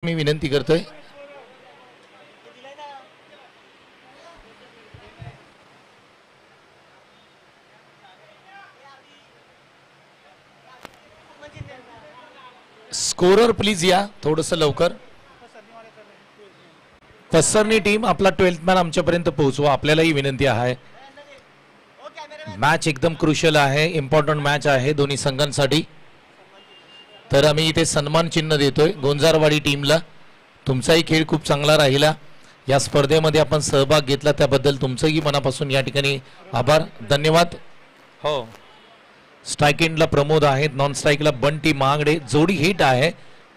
मी विनंती करतोय scorer please या थोडंसं लवकर. पसरणी टीम आपला 12th मॅन आमच्यापर्यंत पोहोचवा आपल्यालाही विनंती आहे. मॅच एकदम क्रुशियल आहे, इम्पॉर्टंट मॅच आहे दोन्ही संघांसाठी. तर आम्ही इथे सन्मान चिन्ह देतोय गोंजारवाडी टीमला. तुमचाही खेळ खूप चांगला राहिला. या स्पर्धेमध्ये आपण सहभाग घेतला त्याबद्दल तुमचंही मनापासून या ठिकाणी आभार, धन्यवाद. हो, स्ट्राइक एंडला प्रमोद आहेत, नॉन स्ट्राइकला बंटी महागडे. जोडी हिट आहे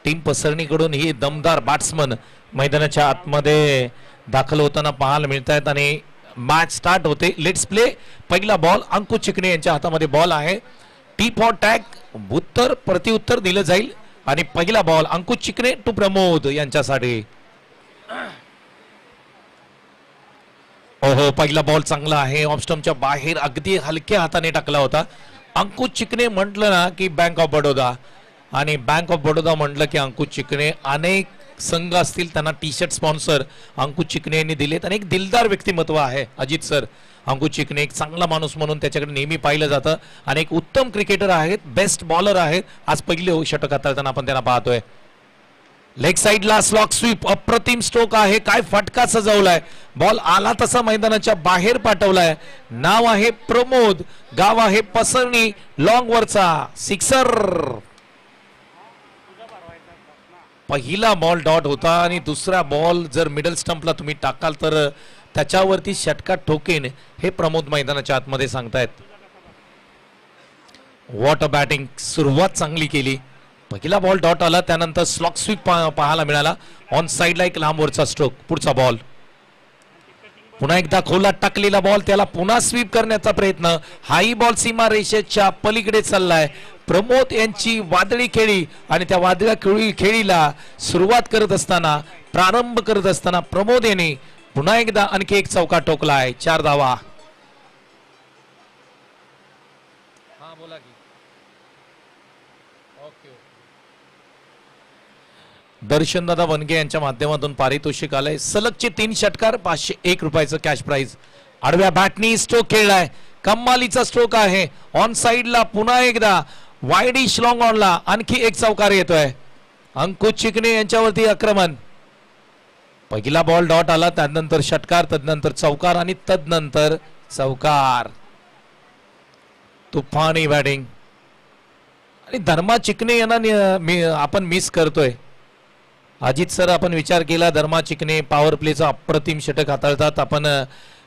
टीम पसरणीकडून. ही दमदार बॅट्समन मैदानाच्या आतमध्ये दाखल होताना पाहायला मिळत आहेत आणि मॅच स्टार्ट होते. Let's play. पहिला बॉल अंकुश चिकणे यांच्या हातामध्ये बॉल आहे. टी फॉर टॅग, उत्तर प्रतिउत्तर दिलं जाईल आणि पहिला बॉल अंकुश चिकणे टू प्रमोद यांच्यासाठी. ओहो, पहिला बॉल चांगला आहे, ऑफ स्टंपच्या बाहेर अगदी हलक्या हाताने टाकला होता. अंकुश चिकणे म्हटलं ना की बँक ऑफ बडोदा, आणि बँक ऑफ बडोदा म्हटलं की अंकुश चिकणे. अनेक संघ असतील त्यांना टी शर्ट स्पॉन्सर अंकुश चिकणे यांनी दिलेत आणि एक दिलदार व्यक्तिमत्व आहे अजित सर. अंकुश चिकणे एक चांगला माणूस म्हणून त्याच्याकडे नेहमी पाहिलं जातं आणि एक उत्तम क्रिकेटर आहेत, बेस्ट बॉलर आहेत. आज पहिले षटक हाताळताना आपण त्यांना पाहतोय. लेग साइडला स्लॉक स्वीप, अप्रतिम स्ट्रोक आहे. काय फटका सजवलाय, बॉल आला तसा मैदानाच्या बाहेर पाठवलाय. नाव आहे प्रमोद, गाव आहे पसरणी, लॉंग वरचा सिक्सर. पहिला बॉल डॉट होता आणि दुसरा बॉल जर मिडल स्टंपला तुम्ही टाकाल तर त्याच्यावरती षटका ठोकेन हे प्रमोद मैदानाच्या आतमध्ये सांगतायत. व्हॉट अ बॅटिंग, सुरुवात चांगली केली. पहिला बॉल डॉट आला, त्यानंतर स्लॉक स्वीप पाहायला मिळाला. ऑन साइडला एक लांबवरचा स्ट्रोक. पुढचा बॉल पुन्हा एकदा खोलात टाकलेला बॉल, त्याला पुन्हा स्वीप करण्याचा प्रयत्न. हाई बॉल सीमा रेषेच्या पलीकडे चाललाय. प्रमोद यांची वादळी खेळी आणि त्या वादळी खेळीला सुरुवात करत असताना, प्रारंभ करत असताना प्रमोद यांनी पुन्हा एकदा आणखी एक चौका ठोकला आहे. 4 धावा. दर्शनदादा वनगे यांच्या माध्यमातून पारितोषिक आलंय. सलगचे 3 षटकार, 501 रुपयाचं कॅश प्राइज. आडव्या बॅटनी स्ट्रोक खेळलाय, कमालीचा स्ट्रोक आहे. ऑन साइडला पुन्हा एकदा वाईडिश लॉंग ऑनला आणखी एक चौकार येतोय. अंकुश चिकणे यांच्यावरती आक्रमण. पहिला बॉल डॉट आला, त्यानंतर षटकार, तदनंतर चौकार आणि तदनंतर चौकार. तुफानी बॅटिंग आणि धर्मा चिकणे यांना आपण मिस करतोय. अजित सर, आपण विचार केला धर्मा चिकणे पॉवर प्लेचा अप्रतिम षटक हाताळतात. आपण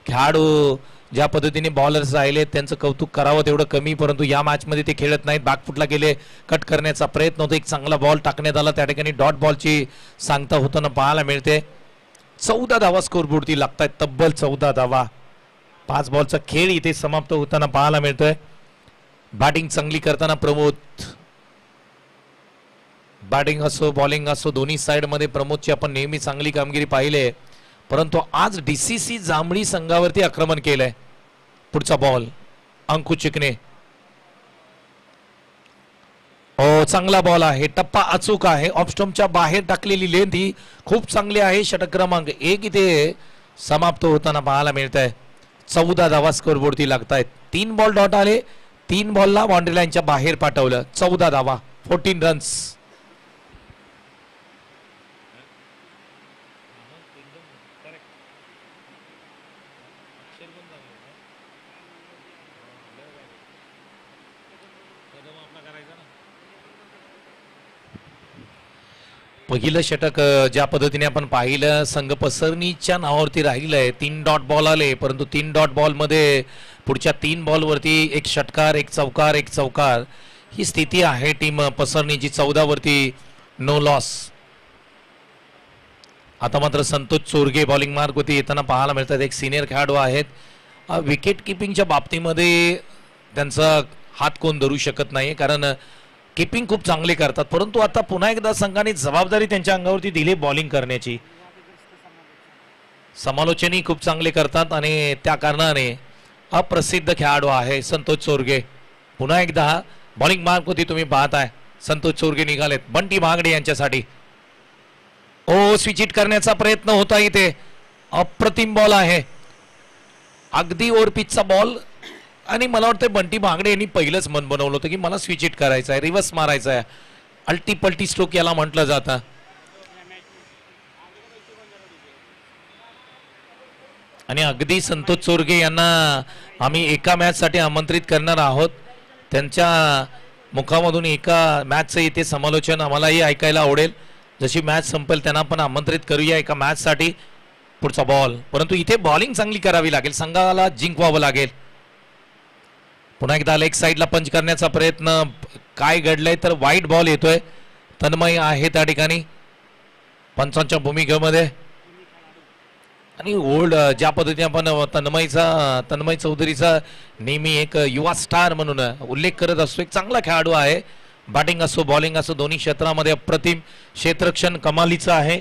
खेळाडू ज्या पद्धतीने बॉलर्स राहिले त्यांचं कौतुक करावं तेवढं कमी, परंतु या मॅच मध्ये ते खेळत नाहीत. बॅकफुटला गेले, कट करण्याचा प्रयत्न होता. एक चांगला बॉल टाकण्यात आला, त्या ठिकाणी डॉट बॉलची सांगता होताना पाहायला मिळते. 14 धावा स्कोरबोर्डती लागतात, तब्बल 14 धावा. 5 बॉलचा खेळ इथे समाप्त होताना पाहायला मिळतोय. बॅटिंग चांगली करताना प्रमोद, बॅटिंग असो बॉलिंग असो दोन्ही साइड मध्ये प्रमोदची आपण नेहमी चांगली कामगिरी पाहिली, परंतु आज डीसीसी जांभळी संघावरती आक्रमण केलंय. पुढचा बॉल अंकुश चिकणे. ओ, चांगला बॉल आहे, टप्पा अचूक आहे. ऑफ स्टंपच्या बाहेर टाकलेली लेंथ ही खूप चांगली आहे. षटक क्रमांक 1 इथे समाप्त होताना पाहायला मिळत आहे. 14 धावा स्कोरबोर्डती लागतायत. 3 बॉल डॉट आले, 3 बॉलला बाउंड्री लाईनच्या बाहेर पाठवलं. 14 धावा, 14 रन्स. पहिलं षटक ज्या पद्धतीने आपण पाहिलं, संघ पसरणीच्या नावावरती राहिलंय. 3 डॉट बॉल आले, परंतु 3 डॉट बॉल मध्ये पुढच्या 3 बॉलवरती एक षटकार, एक चौकार, एक चौकार ही स्थिती आहे टीम पसरणीची. 14 वरती नो लॉस. आता मात्र संतोष चोरगे बॉलिंग मार्क वरती येताना पाहायला मिळतात. एक सिनियर खेळाडू आहेत. विकेट किपिंगच्या बाबतीमध्ये त्यांचा हात कोण धरू शकत नाही, कारण किपिंग खूप चांगले करतात. परंतु आता पुन्हा एकदा संघाने जबाबदारी त्यांच्या अंगावरती दिली बॉलिंग करण्याची. समालोचनही खूप चांगले करतात आणि त्या कारणाने अप्रसिद्ध खेळाडू आहे संतोष चोरगे. पुन्हा एकदा बॉलिंग मार्क वरती तुम्ही पाहताय संतोष चोरगे निघालेत. बंटी महागडे यांच्यासाठी हो स्विच हिट करण्याचा प्रयत्न होता इथे. अप्रतिम बॉल आहे, अगदी ओव्हर पिचचा बॉल. आणि मला वाटतं बंटी मांगडे यांनी पहिलंच मन बनवलं होतं की मला स्विच हिट करायचं आहे, रिव्हर्स मारायचा आहे. अल्टी पल्टी स्ट्रोक याला म्हटलं जातं. आणि अगदी संतोष चोरगे यांना आम्ही एका मॅच साठी आमंत्रित करणार आहोत. त्यांच्या मुखामधून एका मॅचचं इथे समालोचन आम्हालाही ऐकायला आवडेल. जशी मॅच संपेल त्यांना पण आमंत्रित करूया एका मॅच साठी. पुढचा बॉल, परंतु इथे बॉलिंग चांगली करावी लागेल, संघाला जिंकवावं लागेल. पुन्हा एकदा लेग साईडला पंच करण्याचा प्रयत्न. काय घडलंय तर वाईट बॉल येतोय. तन्मय आहे त्या ठिकाणी पंचांच्या भूमिकेमध्ये. आणि ओल्ड ज्या पद्धतीने आपण तन्मय चौधरीचा नेहमी एक युवा स्टार म्हणून उल्लेख करत असतो. एक चांगला खेळाडू आहे, बॅटिंग असो बॉलिंग असो दोन्ही क्षेत्रामध्ये अप्रतिम क्षेत्ररक्षण कमालीचं आहे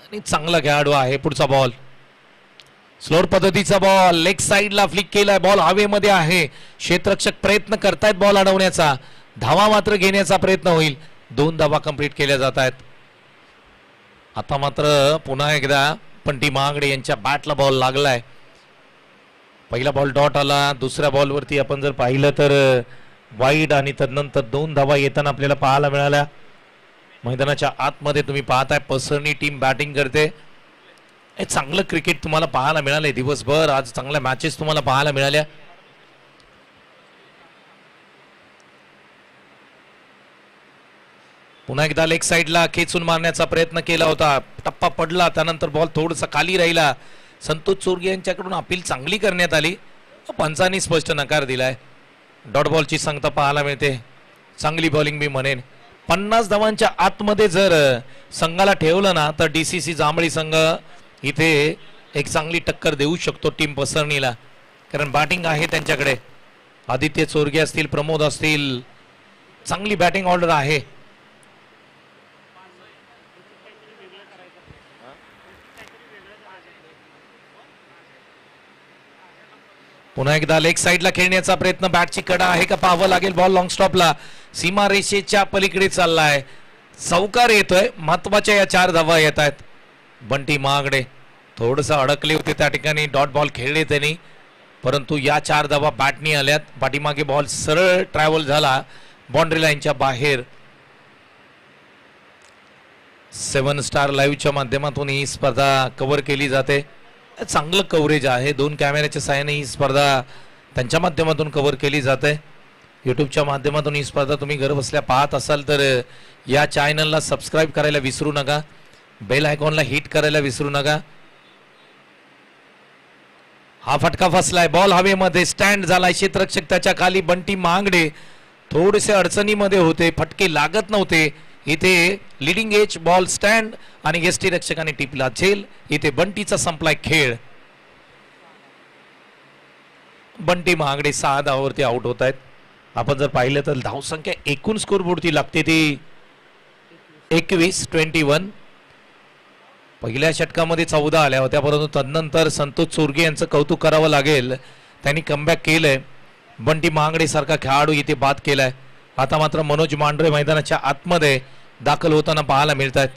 आणि चांगला खेळाडू आहे. पुढचा बॉल स्लोअर पद्धतीचा बॉल, लेग साईडला फ्लिक केलाय, बॉल हवेमध्ये आहे. क्षेत्ररक्षक प्रयत्न करतायत बॉल अडवण्याचा, धावा मात्र घेण्याचा प्रयत्न होईल. 2 धावा कंप्लीट केल्या जात आहेत. आता मात्र पुन्हा एकदा बंटी मांगडे यांच्या बॅटला बॉल लागलाय. पहिला बॉल डॉट आला, दुसऱ्या बॉलवरती आपण जर पाहिलं तर वाईड आणि तदनंतर 2 धावा येताना आपल्याला पाहायला मिळाल्या. मैदानाच्या आतमध्ये तुम्ही पाहताय पसरणी टीम बॅटिंग करते. हे चांगलं क्रिकेट तुम्हाला पाहायला मिळालंय दिवसभर. आज चांगल्या मॅचेस तुम्हाला पाहायला मिळाल्या. पुन्हा एकदा लेग साईडला खेचून मारण्याचा प्रयत्न केला होता, टप्पा पडला, त्यानंतर बॉल थोडासा खाली राहिला. संतोष चोरगे यांच्याकडून अपील चांगली करण्यात आली, पंचांनी स्पष्ट नकार दिलाय. डॉट बॉलची संगता पाहायला मिळते. चांगली बॉलिंग मी म्हणेन. 50 धावांच्या आतमध्ये जर संघाला ठेवलं ना तर डीसीसी जांभळी संघ इथे एक चांगली टक्कर देऊ शकतो टीम पसरणीला, कारण बॅटिंग आहे त्यांच्याकडे. आदित्य चोरगे असतील, प्रमोद असतील, चांगली बॅटिंग ऑर्डर आहे. पुन्हा एकदा लेग साईडला खेळण्याचा प्रयत्न, बॅटची कडा आहे का पाहावं लागेल. बॉल लॉंग स्टॉपला सीमा रेषेच्या पलीकडे चाललाय, चौकार येतोय. महत्वाच्या या 4 धावा येत आहेत. बंटी मांगडे थोडस अडकले होते त्या ठिकाणी, डॉट बॉल खेळले त्यांनी, परंतु या 4 धावा बॅटनी आल्यात. पाठीमागे बॉल सरळ ट्रॅव्हल झाला बाउंड्री लाईनच्या बाहेर. 7 स्टार लाईव्हच्या माध्यमातून ही स्पर्धा कव्हर केली जाते. चांगलं कव्हरेज आहे. 2 कॅमेऱ्याच्या सहाय्याने ही स्पर्धा त्यांच्या माध्यमातून कव्हर केली जाते. यूट्यूबच्या माध्यमातून ही स्पर्धा तुम्ही घर बसल्या पाहत असाल तर या चॅनलला सबस्क्राईब करायला विसरू नका, बेल आयकॉनला हिट करायला विसरू नका. हा फटका फसलाय, बॉल हवेमध्ये स्टँड झालाय. क्षेत्ररक्षक त्याच्या खाली. बंटी मांगडे थोडेसे अडचणीमध्ये होते, फटके लागत नव्हते. इथे लिडिंग एज बॉल स्टँड आणि यष्टीरक्षकाने टिपला झेल. इथे बंटीचा संपलाय खेळ. बंटी मांगडे 6 धावावरती आउट होत आहेत. आपण जर पाहिलं तर धावसंख्या एकूण स्कोरबोर्डची लागते ती 21-21. पहिल्या षटकामध्ये 14 आल्या होत्या, परंतु तदनंतर संतोष चोरगे यांचं कौतुक करावं लागेल, त्यांनी कमबॅक केलंय. बंटी मांगडे सारखा खेळाडू इथे बाद केलाय. आता मात्र मनोज मांढरे मैदानाच्या आतमध्ये दाखल होताना पाहायला मिळत आहेत.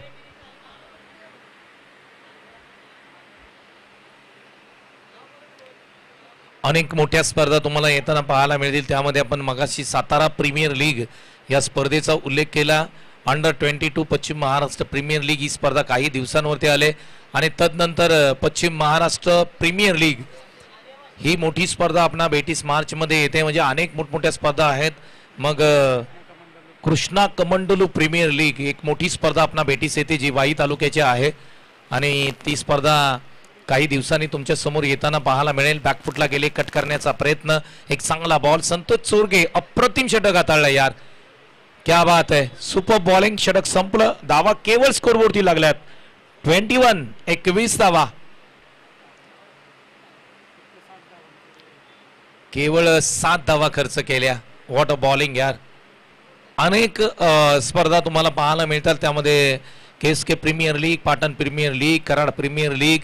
अनेक मोठ्या स्पर्धा तुम्हाला येताना पाहायला मिळतील. त्यामध्ये आपण मगाशी सातारा प्रीमियर लीग या स्पर्धेचा उल्लेख केला. अंडर 22 पश्चिम महाराष्ट्र प्रीमियर लीग ही स्पर्धा काही दिवसांवरती आले आणि तदनंतर पश्चिम महाराष्ट्र प्रीमियर लीग ही मोठी स्पर्धा आपणा 22 मार्चमध्ये येते. म्हणजे अनेक मोठमोठ्या स्पर्धा आहेत. मग कृष्णा कमंडलू प्रीमियर लीग एक मोठी स्पर्धा आपणा भेटीस येते, जी वाई तालुक्याची आहे आणि ती स्पर्धा काही दिवसांनी तुमच्या समोर येताना पाहायला मिळेल. बॅकफुटला गेले, कट करण्याचा प्रयत्न, एक चांगला बॉल. संतोष चोरगे अप्रतिम षटक हाताळला यार, क्या बात है, सुपर बॉलिंग. षटक संपलं. धावा केवळ स्कोरबोर्डची लागल्यात 21 धावा. केवळ 7 धावा खर्च केल्या. व्हॉट अ बॉलिंग यार. अनेक स्पर्धा तुम्हाला पाहायला मिळतात. त्यामध्ये KSK premier league, Patan premier league, Karad premier league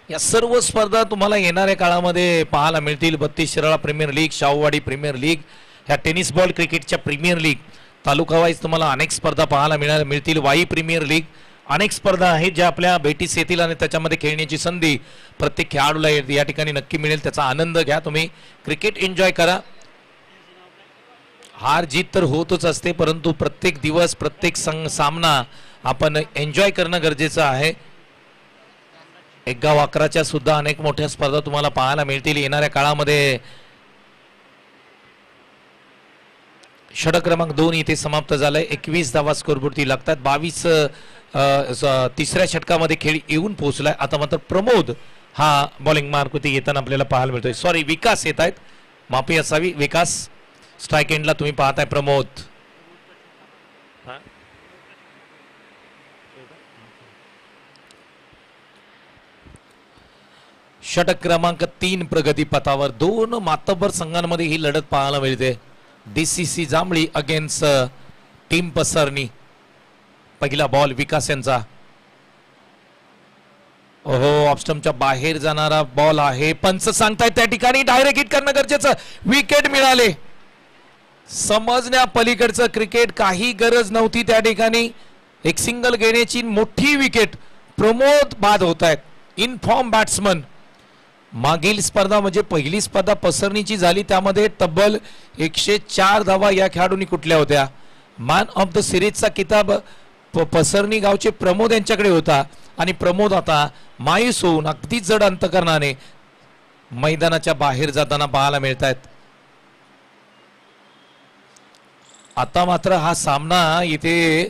या सर्व स्पर्धा तुम्हाला येणाऱ्या काळामध्ये पाहायला मिळतील. 32 Shirala premier league, Shahuwadi premier league, ह्या टेनिस बॉल क्रिकेटच्या प्रीमियर लीग तालुका वाईज तुम्हाला अनेक स्पर्धा पाहायला मिळतील. वाई प्रीमियर लीग अनेक स्पर्धा आहेत ज्या आपल्या भेटीस येतील आणि त्याच्यामध्ये खेळण्याची संधी प्रत्येक खेळाडूला या ठिकाणी नक्की मिळेल. त्याचा आनंद घ्या तुम्ही. क्रिकेट एन्जॉय करा. हार जीत तर होतच असते, परंतु प्रत्येक दिवस प्रत्येक सामना आपण एन्जॉय करणं गरजेचं आहे. एक गाव 11च्या सुद्धा अनेक मोठ्या स्पर्धा तुम्हाला पाहायला मिळतील येणाऱ्या काळामध्ये. षटक क्रमांक 2 इथे समाप्त झालाय. 21 धावा स्कोरवरती लागतात. 22 तिसऱ्या षटकामध्ये खेळ येऊन पोहोचलाय. आता मात्र प्रमोद हा बॉलिंग मार्कवरती येताना आपल्याला पाहायला मिळतोय. सॉरी, विकास येत आहेत, माफी असावी. विकास स्ट्राइक एंडला तुम्ही पाहताय. प्रमोद षटक क्रमांक 3 प्रगती पथावर. 2 मातब्बर संघांमध्ये ही लढत पाहायला मिळते. DCC जांभळी अगेन्स्ट टीम पसरणी. पहिला बॉल विकास यांचा. ओहो, ऑफस्टंपच्या बाहेर जाणारा बॉल आहे. पंच सांगतायत त्या ठिकाणी डायरेक्ट हिट करणं गरजेचं. विकेट मिळाले. समजण्या पलीकडचं क्रिकेट, काही गरज नव्हती त्या ठिकाणी. एक सिंगल घेण्याची मोठी विकेट. प्रमोद बाद होत आहेत. In form batsman. मागील स्पर्धा म्हणजे पहिली स्पर्धा पसरणीची झाली, त्यामध्ये तब्बल 104 धावा या खेळाडूंनी कुठल्या होत्या. मॅन ऑफ द सिरीजचा किताब पसरणी गावचे प्रमोद यांच्याकडे होता आणि प्रमोद आता मायूस होऊन अगदी जड अंतकरणाने मैदानाच्या बाहेर जाताना पाहायला मिळत आहेत. आता मात्र हा सामना इथे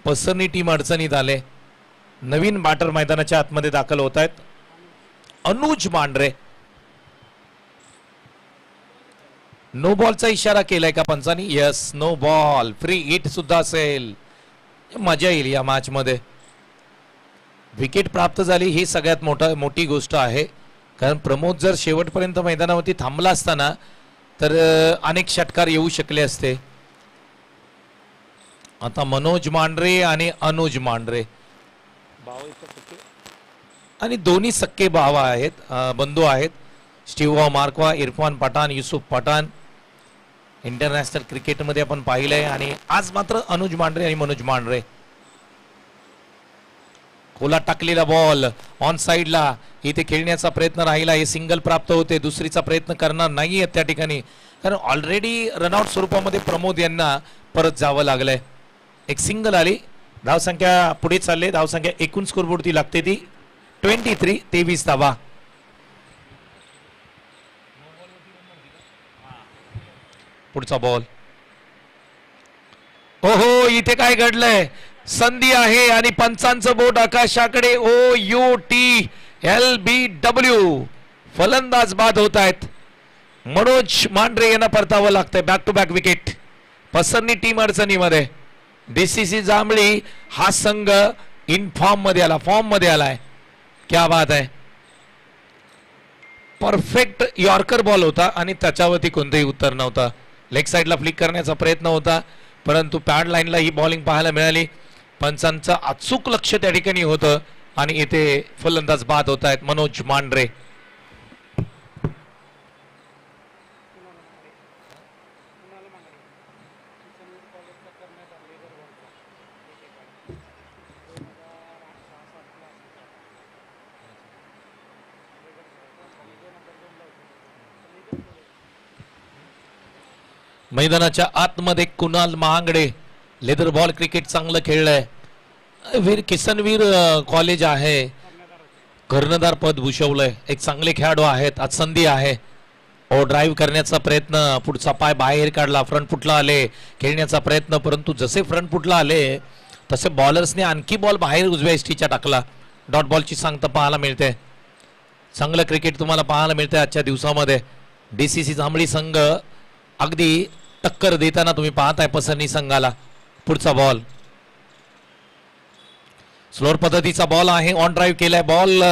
पसरणी टीम अडचणीत आले. नवीन बॅटर मैदानाच्या आतमध्ये दाखल होत आहेत. अनुज मांढरे. नो बॉलचा इशारा केलाय का पंचांनी? Yes, no ball. Free hit सुद्धा असेल. मजा येईल या मॅच मध्ये. विकेट प्राप्त झाली ही सगळ्यात मोठी गोष्ट आहे, कारण प्रमोद जर शेवटपर्यंत मैदानावरती थांबला असताना तर अनेक षटकार येऊ शकले असते. आता मनोज मांढरे आणि अनुज मांढरे आणि दोन्ही सक्के भाव आहेत, बंधू आहेत. स्टीव्ह मार्कवा, इरफान पठाण, युसुफ पठाण इंटरनॅशनल क्रिकेटमध्ये आपण पाहिलंय. आणि आज मात्र अनुज मांढरे आणि मनोज मांढरे. खोला टाकलेला बॉल ऑन साइडला. इथे खेळण्याचा प्रयत्न राहिला. हे सिंगल प्राप्त होते. दुसरीचा प्रयत्न करणार नाहीये त्या ठिकाणी, कारण ऑलरेडी रनआउट स्वरूपामध्ये प्रमोद यांना परत जावं लागलंय. एक सिंगल आली. धावसंख्या पुढे चालले. धावसंख्या एकूण स्कोरबोर्डती लागते ती 23. 23 धावा. पुढचा बॉल. ओहो, इथे काय घडलंय? संधी आहे आणि पंचांचं बोट आकाशाकडे. OUTLBW. फलंदाज बाद होत आहेत. मनोज मांढरे यांना परतावं लागतंय. Back to back wicket. Pasarni team अडचणीमध्ये. DCC जांभळी हा संघ इन फॉर्म मध्ये आला, फॉर्म मध्ये आलाय. क्या बात आहे. परफेक्ट यॉर्कर बॉल होता आणि त्याच्यावरती कोणतंही उत्तर नव्हतं. लेग साइडला फ्लिक करण्याचा प्रयत्न होता, परंतु पॅड लाईनला ही बॉलिंग पाहायला मिळाली. पंचांचं अचूक लक्ष त्या ठिकाणी होतं आणि इथे फलंदाज बाद होत आहेत. मनोज मांढरे. मैदानाच्या आतमध्ये कुणाल महांगडे. लेदर बॉल क्रिकेट चांगलं खेळलंय. किसनवीर कॉलेज आहे, कर्णधार पद भूषवलंय. एक चांगले खेळाडू आहेत. आज संधी आहे. ड्राईव्ह करण्याचा प्रयत्न, पुढचा पाय बाहेर काढला, फ्रंट फुटला आले खेळण्याचा प्रयत्न, परंतु जसे फ्रंट फुटला आले तसे बॉलर्सने आणखी बॉल बाहेर उजव्या एसटीच्या टाकला. डॉट बॉलची सांगता पाहायला मिळते. चांगलं क्रिकेट तुम्हाला पाहायला मिळते आजच्या दिवसामध्ये. DCC जांभळी संघ अगदी टक्कर देताना तुम्ही पाहताय पसरणी संघाला. पुढचा बॉल स्लोअर पद्धतीचा बॉल आहे. ऑन ड्राईव्ह केलाय. बॉल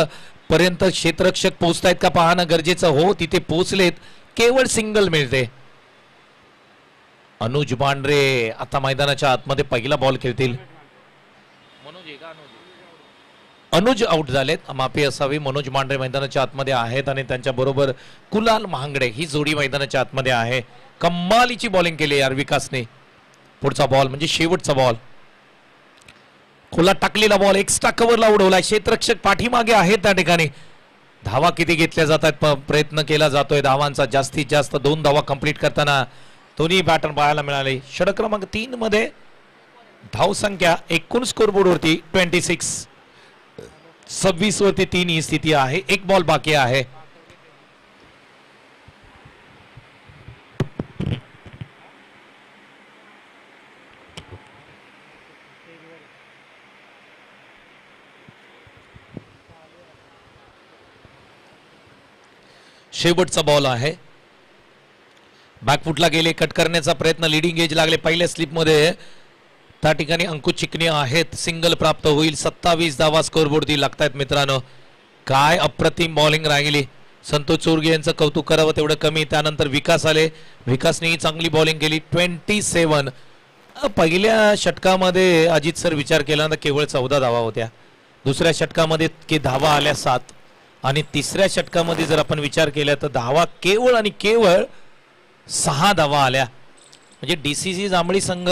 पर्यंत क्षेत्ररक्षक पोहोचतायत का पाहणं गरजेचं. हो, तिथे पोहोचलेत. केवळ सिंगल मिळते. अनुज मांढरे आता मैदानाच्या आतमध्ये पहिला बॉल खेळतील. अनुज आउट झालेत, माफी असावी. मनोज मांढरे मैदानाच्या आतमध्ये आहेत आणि त्यांच्या बरोबर कुणाल महांगडे ही जोडी मैदानाच्या आतमध्ये आहे. कमालीची बॉलिंग केली यार विकासने. पुढचा बॉल म्हणजे शेवटचा बॉल. खोलात टाकलेला बॉल एक्स्ट्रा कव्हरला उडवला. क्षेत्ररक्षक पाठीमागे आहेत त्या ठिकाणी. धावा किती घेतल्या जातात प्रयत्न केला जातोय धावांचा जास्तीत जास्त 2 धावा कंप्लीट करताना दोन्ही बॅटर पाहायला मिळाले. षटक क्रमांक 3 मध्ये धाव संख्या एकूण स्कोरबोर्ड वरती 26. 26 वरती 3 ही स्थिती आहे. एक बॉल बाकी आहे. शेवटचा बॉल आहे. बॅकफुटला गेले, कट करण्याचा प्रयत्न, लिडिंग एज लागले पहिल्या स्लिपमध्ये. त्या ठिकाणी अंकुश चिकणे आहेत. सिंगल प्राप्त होईल. 27 धावा स्कोरबोर्डती लागतायत मित्रांनो. काय अप्रतिम बॉलिंग राहिली. संतोष चोरगे यांचं कौतुक करावं तेवढं कमी. त्यानंतर विकास आले. विकासने चांगली बॉलिंग केली. 27. पहिल्या षटकामध्ये अजित सर विचार केला तर केवळ 14 धावा होत्या. दुसऱ्या षटकामध्ये धावा आल्या 7 आणि तिसऱ्या षटकामध्ये जर आपण विचार केला तर धावा केवळ आणि केवळ 6 धावा आल्या. म्हणजे डीसीसी जांभळी संघ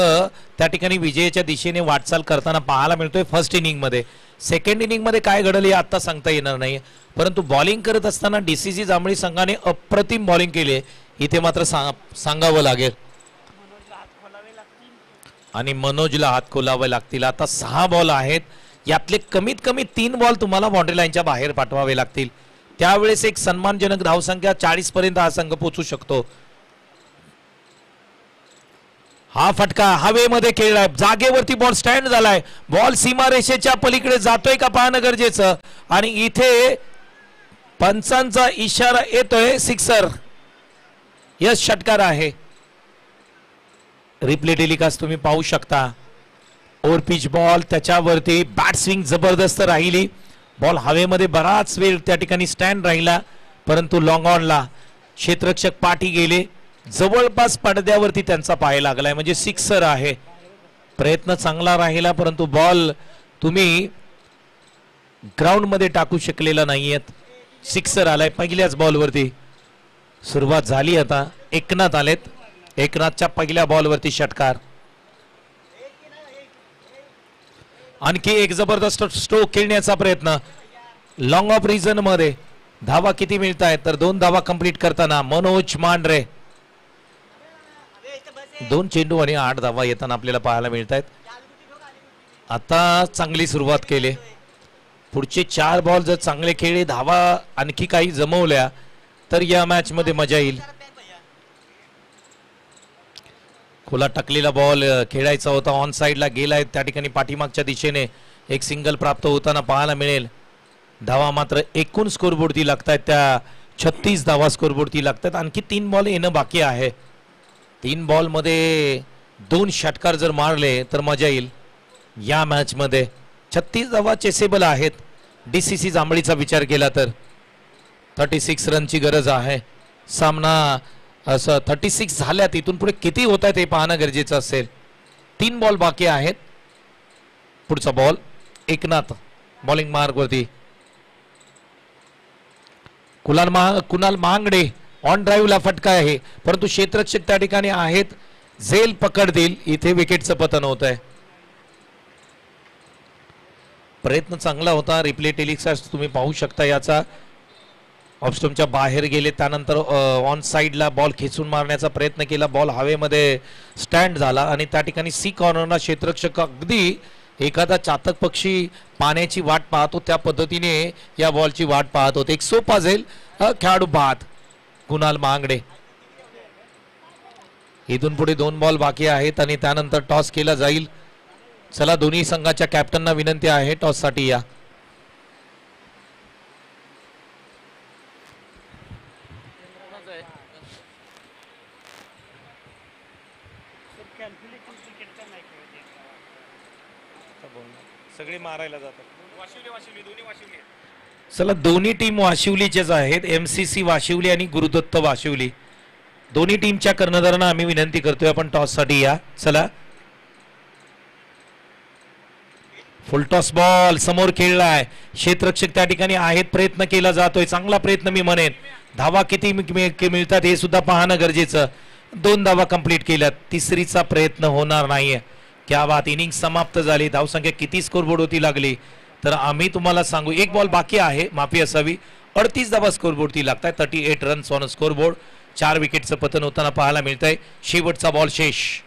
त्या ठिकाणी विजयाच्या दिशेने वाटचाल करताना पाहायला मिळतोय फर्स्ट इनिंग मध्ये. सेकंड इनिंग मध्ये काय घडलं हे आता सांगता येणार नाही, परंतु बॉलिंग करत असताना डीसीसी जांभळी संघाने अप्रतिम बॉलिंग केली इथे मात्र सांगावं लागेल. आणि मनोजला हात खोलावे लागतील. आता 6 बॉल आहेत. यातले कमीत कमी 3 बॉल तुम्हाला बाउंड्री लाईनच्या बाहेर पाठवावे लागतील. त्यावेळेस एक सन्मानजनक धावसंख्या 40 पर्यंत हा संघ पोहोचू शकतो. हा फटका हवेमध्ये खेळलाय. जागेवरती बॉल स्टँड झालाय. बॉल सीमारेषेच्या पलीकडे जातोय का पाहणं गरजेचं. आणि इथे पंचांचा इशारा येतोय. सिक्सर. यश षटकार आहे. रिप्ले टेलिकास्ट तुम्ही पाहू शकता. ओव्हर पिच बॉल, त्याच्यावरती बॅट स्विंग जबरदस्त राहिली. बॉल हवेमध्ये बराच वेळ त्या ठिकाणी स्टँड राहिला, परंतु लॉंग ऑनला क्षेत्ररक्षक पाठी गेले. जवळपास पडद्यावरती त्यांचा पाय लागलाय म्हणजे सिक्सर आहे. प्रयत्न चांगला राहिला परंतु बॉल तुम्ही ग्राउंड मध्ये टाकू शकलेला नाहीयेत. सिक्सर आलाय पहिल्याच बॉलवरती. सुरुवात झाली. आता एकनाथ आलेत. एकनाथच्या पहिल्या बॉलवरती षटकार. आणखी एक जबरदस्त स्ट्रोक खेळण्याचा प्रयत्न. लॉंग ऑफ रिजन मध्ये धावा किती मिळत आहेत तर 2 धावा कंप्लीट करताना मनोज मांढरे. 2 चेंडू आणि 8 धावा येताना आपल्याला पाहायला मिळत आहेत. आता चांगली सुरुवात केली. पुढचे 4 बॉल जर चांगले खेळले, धावा आणखी काही जमवल्या तर या मॅच मध्ये मजा येईल. खुला टाकलेला बॉल खेळायचा होता. ऑन साइडला गेलाय. त्या ठिकाणी पाठीमागच्या दिशेने एक सिंगल प्राप्त होताना पाहायला मिळेल. धावा मात्र एकूण स्कोरबोर्डती लागतात त्या 36 धावा स्कोरबोर्डती लागतात. आणखी 3 बॉल येणं बाकी आहे. 3 बॉल मध्ये 2 षटकार जर मारले तर मजा येईल या मॅच मध्ये. 36 धावा चेसेबल आहेत. डीसीसी जांभळीचा विचार केला तर 36 रनची गरज आहे. सामना असं 36 झाल्या. तिथून पुढे किती होत आहेत हे पाहणं गरजेचं असेल. 3 बॉल बाकी आहेत. पुढचा बॉल एकनाथ बॉलिंग मार्ग वरती. कुणाल मांगडे ऑन ड्राईव्हला फटका आहे, परंतु क्षेत्ररक्षक त्या ठिकाणी आहेत. झेल पकडतील. इथे विकेटचं पतन होत आहे. प्रयत्न चांगला होता. रिप्ले टेलिकास्ट तुम्ही पाहू शकता. याचा ऑफस्टम्पच्या बाहेर गेले. त्यानंतर ऑन साइडला बॉल खेचून मारण्याचा प्रयत्न केला. बॉल हवेमध्ये स्टँड झाला आणि त्या ठिकाणी सी कॉर्नरला क्षेत्ररक्षक अगदी एखादा चातक पक्षी पाण्याची वाट पाहतो त्या पद्धतीने या बॉलची वाट पाहत होते. एक सोपा झेल खेळाडू बाद कुणाल मांगडे. इथून पुढे 2 बॉल बाकी आहेत आणि त्यानंतर टॉस केला जाईल. चला दोन्ही संघाच्या कॅप्टनना विनंती आहे टॉस साठी या. सगळे मारायला जातात. चला दोन्ही टीम वाशिवलीचेच आहेत. एमसीसी वाशिवली आणि गुरुदत्त वाशिवली. दोन्ही टीमच्या कर्णधारांना आम्ही विनंती करतोय आपण टॉस साठी या. चला फुल टॉस बॉल समोर खेळलाय. क्षेत्ररक्षक त्या ठिकाणी आहेत. प्रयत्न केला जातोय. चांगला प्रयत्न मी म्हणेन. धावा किती मिळतात हे सुद्धा पाहणं गरजेचं. 2 धावा कंप्लीट केल्यात, तिसरीचा प्रयत्न होणार नाहीये. क्या बात, इनिंग समाप्त झाली. धावसंख्या किती स्कोरबोर्ड होती लागली तर आम्ही तुम्हाला सांगू, एक बॉल बाकी आहे, माफी असावी. 38 धावा स्कोरबोर्डती लागतात. 38 रन्स ऑन स्कोरबोर्ड. 4 विकेटचं पतन होताना पाहायला मिळतंय. शेवटचा बॉल शेष.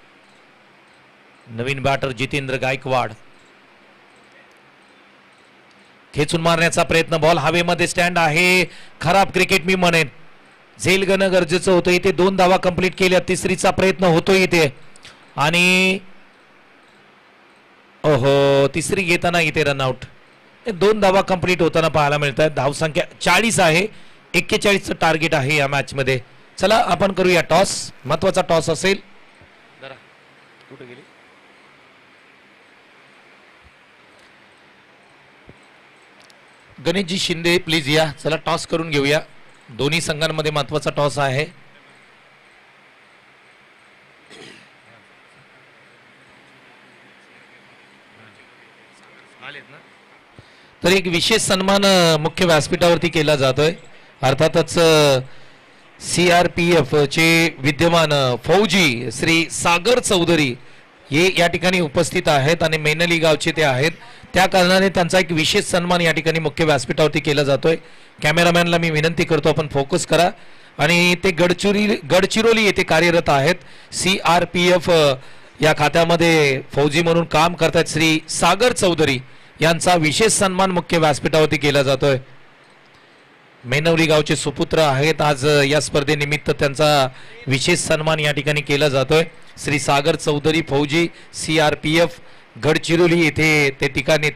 नवीन बॅटर जितेंद्र गायकवाड खेचून मारण्याचा प्रयत्न. बॉल हवेमध्ये स्टँड आहे. खराब क्रिकेट मी म्हणेन. झेल गणं गरजेचं होतं इथे. 2 धावा कंप्लीट केल्या, तिसरीचा प्रयत्न होतो इथे आणि ओहो, तिसरी घेताना इथे रनआउट. 2 धावा कंप्लीट होताना पाहायला मिळतात. धावसंख्या 40 आहे. 41चं टार्गेट आहे या मॅच मध्ये. चला आपण करूया टॉस. महत्वाचा टॉस असेल. कुठे गेली गणेशजी शिंदे, प्लीज या. चला टॉस करून घेऊया. दोन्ही संघांमध्ये महत्वाचा टॉस आहे. तर एक विशेष सन्मान मुख्य व्यासपीठावरती केला जातोय. अर्थातच CRPF चे विद्यमान फौजी श्री सागर चौधरी हे या ठिकाणी उपस्थित आहेत आणि मेनली गावचे ते आहेत. त्या कारणाने त्यांचा एक विशेष सन्मान या ठिकाणी मुख्य व्यासपीठावरती केला जातोय. कॅमेरामॅनला मी विनंती करतो आपण फोकस करा. आणि ते गडचिरोली येथे कार्यरत आहेत. CRPF या खात्यामध्ये फौजी म्हणून काम करतात श्री सागर चौधरी यांचा विशेष सन्मान मुख्य व्यासपीठावरती केला जातोय. मेनवली गावचे सुपुत्र आहेत. आज या स्पर्धेनिमित्त त्यांचा विशेष सन्मान या ठिकाणी केला जातोय. श्री सागर चौधरी फौजी CRPF गडचिरोली येथे त्या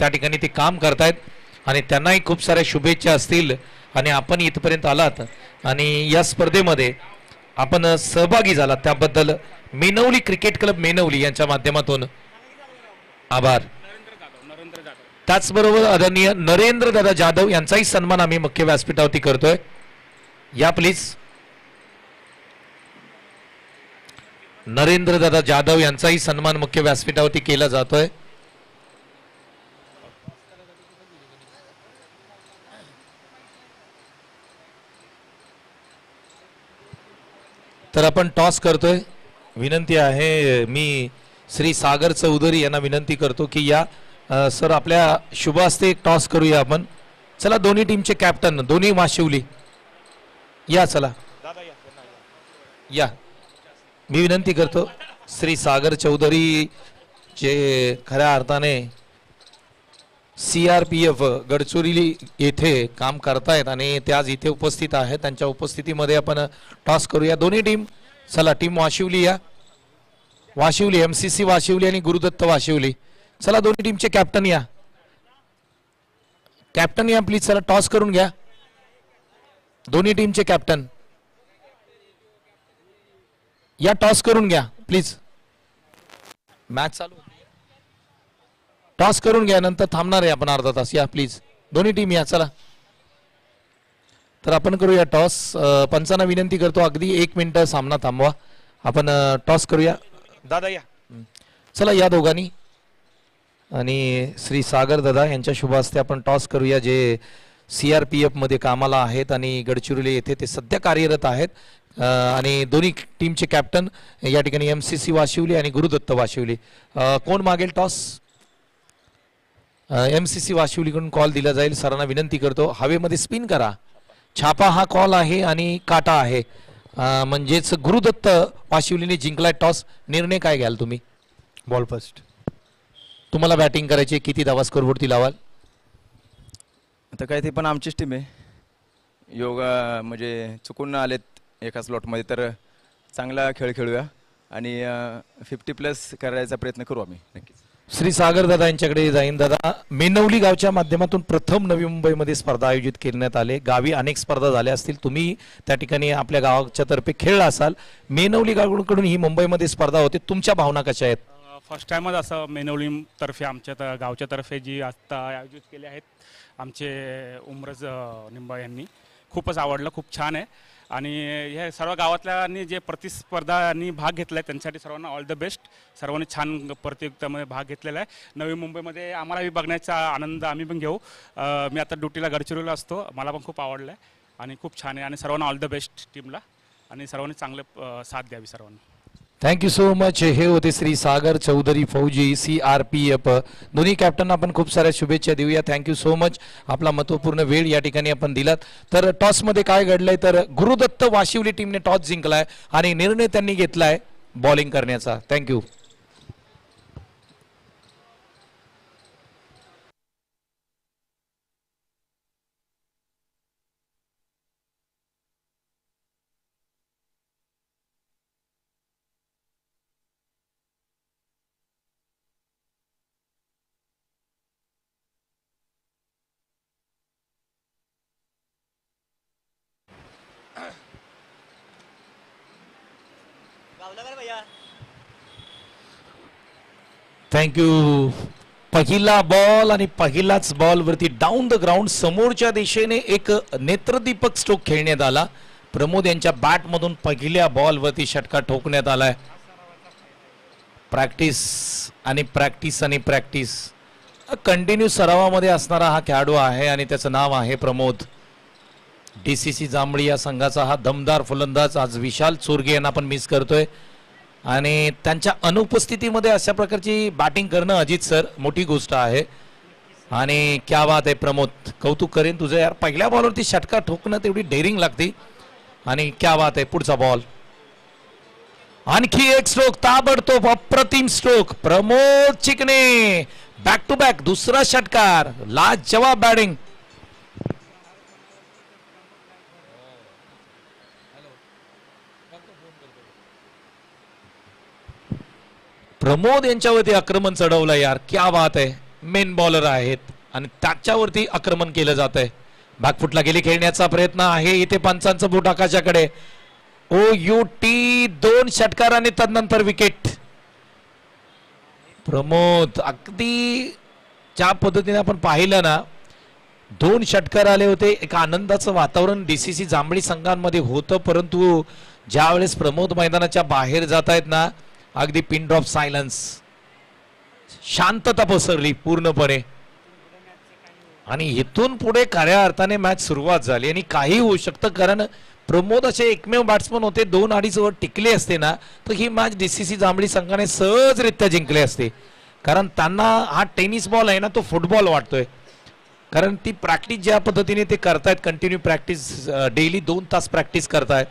ठिकाणी ते काम करतायत आणि त्यांनाही खूप साऱ्या शुभेच्छा असतील. आणि आपण इथपर्यंत आलात आणि या स्पर्धेमध्ये आपण सहभागी झालात त्याबद्दल मेनवली क्रिकेट क्लब मेनवली यांच्या माध्यमातून आभार. त्याचबरोबर आदरणीय नरेंद्र दादा जाधव यांचाही सन्मान आम्ही मुख्य व्यासपीठावरती करतोय. या प्लीज. नरेंद्र दादा जाधव यांचाही सन्मान मुख्य व्यासपीठावरती केला जातोय. तर आपण टॉस करतोय. विनंती आहे, मी श्री सागर चौधरी यांना विनंती करतो की या सर आपल्या शुभ हस्ते एक टॉस करूया आपण. चला दोन्ही टीमचे कॅप्टन, दोन्ही वाशिवली या. चला या. मी विनंती करतो श्री सागर चौधरी जे खऱ्या अर्थाने CRPF गडचिरोली येथे काम करतायत आणि ते आज इथे उपस्थित आहेत. त्यांच्या उपस्थितीमध्ये आपण टॉस करूया. दोन्ही टीम. चला टीम वाशिवली या. वाशिवली MCC वाशिवली आणि गुरुदत्त वाशिवली. चला दोन्ही टीमचे कॅप्टन या. कॅप्टन या प्लीज. चला टॉस करून घ्या. दोन्ही टीमचे कॅप्टन या. टॉस करून घ्या प्लीज. मॅच चालू. टॉस करून घ्या, नंतर थांबणार आहे आपण अर्धा तास. या प्लीज दोन्ही टीम या. चला तर आपण करूया टॉस. पंचांना विनंती करतो अगदी 1 मिनिट सामना थांबवा. आपण टॉस करूया. दादा या. चला या दोघांनी. आणि श्री सागर दादा यांच्या शुभ हस्ते आपण टॉस करूया, जे CRPF मध्ये कामाला आहेत आणि गडचिरोली येथे ते सध्या कार्यरत आहेत. आणि दोन्ही टीमचे कॅप्टन या ठिकाणी MCC वाशिवली आणि गुरुदत्त वाशिवली. कोण मागेल टॉस? MCC वाशिवलीकडून कॉल दिला जाईल. सरांना विनंती करतो हवेमध्ये स्पिन करा. छापा हा कॉल आहे आणि काटा आहे. म्हणजेच गुरुदत्त वाशिवलीने जिंकलाय टॉस. निर्णय काय घ्याल तुम्ही? Ball first. तुम्हाला बॅटिंग करायची. किती धावा स्कोरवरती लावाल? आता काय ते पण आमचीच टीम आहे. योगा म्हणजे चुकून आलेत एका स्लॉटमध्ये, तर चांगला खेळ खेळूया आणि 50+ करायचा प्रयत्न करू आम्ही नक्कीच. श्री सागर दादा यांच्याकडे जाईन. दादा, मेनवली गावच्या माध्यमातून प्रथम नवी मुंबईमध्ये स्पर्धा आयोजित करण्यात आले. गावी अनेक स्पर्धा झाल्या असतील, तुम्ही त्या ठिकाणी आपल्या गावाच्या तर्फे खेळला असाल. मेनवली गावाकडून ही मुंबईमध्ये स्पर्धा होते, तुमच्या भावना कशा आहेत? फर्स्ट टाइमच असं मेनवली तर्फे आमच्या गावच्या तर्फे जी आता आयोजित केले आहेत आमचे उमरज निंबा यांनी, खूपच आवडलं. खूप छान आहे. आणि हे सर्व गावातल्यांनी जे प्रतिस्पर्धांनी भाग घेतला आहे त्यांच्यासाठी सर्वांना ऑल द बेस्ट. सर्वांनी छान प्रतियोगितामध्ये भाग घेतलेला आहे. नवी मुंबईमध्ये आम्हालाही बघण्याचा आनंद आम्ही पण घेऊ. मी आता ड्युटीला गडचिरोलीला असतो. मला पण खूप आवडलं आहे आणि खूप छान आहे. आणि सर्वांना ऑल द बेस्ट टीमला. आणि सर्वांनी चांगले साथ द्यावी सर्वांनी. Thank you so much. हे होते श्री सागर चौधरी फौजी CRPF. दोन्ही कॅप्टनना आपण खूप साऱ्या शुभेच्छा देऊया. Thank you so much. आपला महत्त्वपूर्ण वेळ या ठिकाणी आपण दिलात. तर टॉसमध्ये काय घडलंय तर गुरुदत्त वाशिवली टीमने टॉस जिंकलाय आणि निर्णय त्यांनी घेतलाय बॉलिंग करण्याचा. थँक्यू. थँक्यू. पहिला बॉल आणि पहिलाच बॉल वरती डाऊन द ग्राउंड समोरच्या दिशेने एक नेत्रदीपक स्ट्रोक खेळण्यात आला. प्रमोद यांच्या बॅट मधून पहिल्या बॉल वरती षटकार ठोकण्यात आलाय. प्रॅक्टिस आणि प्रॅक्टिस आणि प्रॅक्टिस कंटिन्यू सरावामध्ये असणारा हा खेळाडू आहे आणि त्याचं नाव आहे प्रमोद. DCC जांभळी या संघाचा हा दमदार फलंदाज आज विशाल चोरगे यांना आपण मिस करतोय आणि त्यांच्या अनुपस्थितीमध्ये अशा प्रकारची बॅटिंग करणं अजित सर मोठी गोष्ट आहे. आणि क्या बात आहे प्रमोद, कौतुक करेन तुझं यार. पहिल्या बॉलवरती षटकार ठोकणं तेवढी डेअरिंग लागते आणि क्या बात आहे. पुढचा बॉल, आणखी एक स्ट्रोक, ताबडतोब अप्रतिम stroke. Pramod Chikane back to back दुसरा षटकार. लाजवाब बॅटिंग. प्रमोद यांच्यावरती आक्रमण चढवलं यार, क्या बात आहे. मेन बॉलर आहेत आणि त्याच्यावरती आक्रमण केलं जात आहे. बॅकफुटला गेली खेळण्याचा प्रयत्न आहे इथे पंचांचं बोट आकाशाकडे. OUT 2 षटकार आणि तदनंतर विकेट. प्रमोद अगदी ज्या पद्धतीने आपण पाहिलं ना, 2 षटकार आले होते. एक आनंदाचं वातावरण DCC जांभळी संघांमध्ये होतं, परंतु ज्या वेळेस प्रमोद मैदानाच्या बाहेर जात आहेत ना, अगदी पिन ड्रॉप सायलन्स, शांतता पसरली पूर्णपणे आणि इथून पुढे खऱ्या अर्थाने मॅच सुरुवात झाली. आणि काही होऊ शकतं, कारण प्रमोद असे एकमेव बॅट्समन होते 2-2.5 ओव्हर टिकले असते ना तर ही मॅच DCC जांभळी संघाने सहजरित्या जिंकले असते. कारण त्यांना हा टेनिस बॉल आहे ना तो फुटबॉल वाटतोय, कारण ती प्रॅक्टिस ज्या पद्धतीने ते करतायत, कंटिन्यू प्रॅक्टिस, डेली 2 तास प्रॅक्टिस करतायत,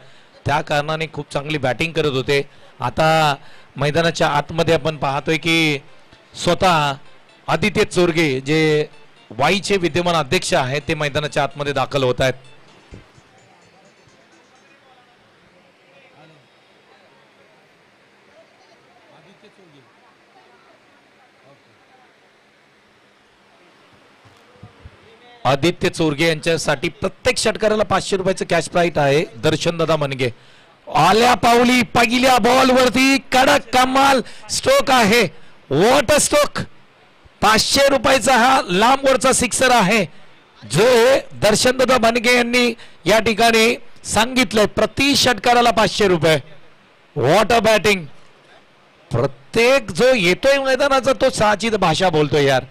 त्या कारणाने खूप चांगली बॅटिंग करत होते. आता मैदानाच्या आतमध्ये आपण पाहतोय की स्वतः आदित्य चोरगे जे वाईचे विद्यमान अध्यक्ष आहेत ते मैदानाच्या आतमध्ये दाखल होत आहेत. आदित्य चोरगे यांच्यासाठी प्रत्येक षटकाराला 500 रुपयाचं कॅश प्राइज आहे. दर्शन दादा मनगे आल्या पावली पहिल्या बॉल वरती कडक कमाल स्ट्रोक आहे. What a stroke. 500 रुपयाचा हा लांब वरचा सिक्सर आहे जो दर्शन दादा मनगे यांनी या ठिकाणी सांगितलंय. प्रति षटकाराला 500 रुपये. What a batting. प्रत्येक जो येतोय मैदानाचा तो साची भाषा बोलतोय यार.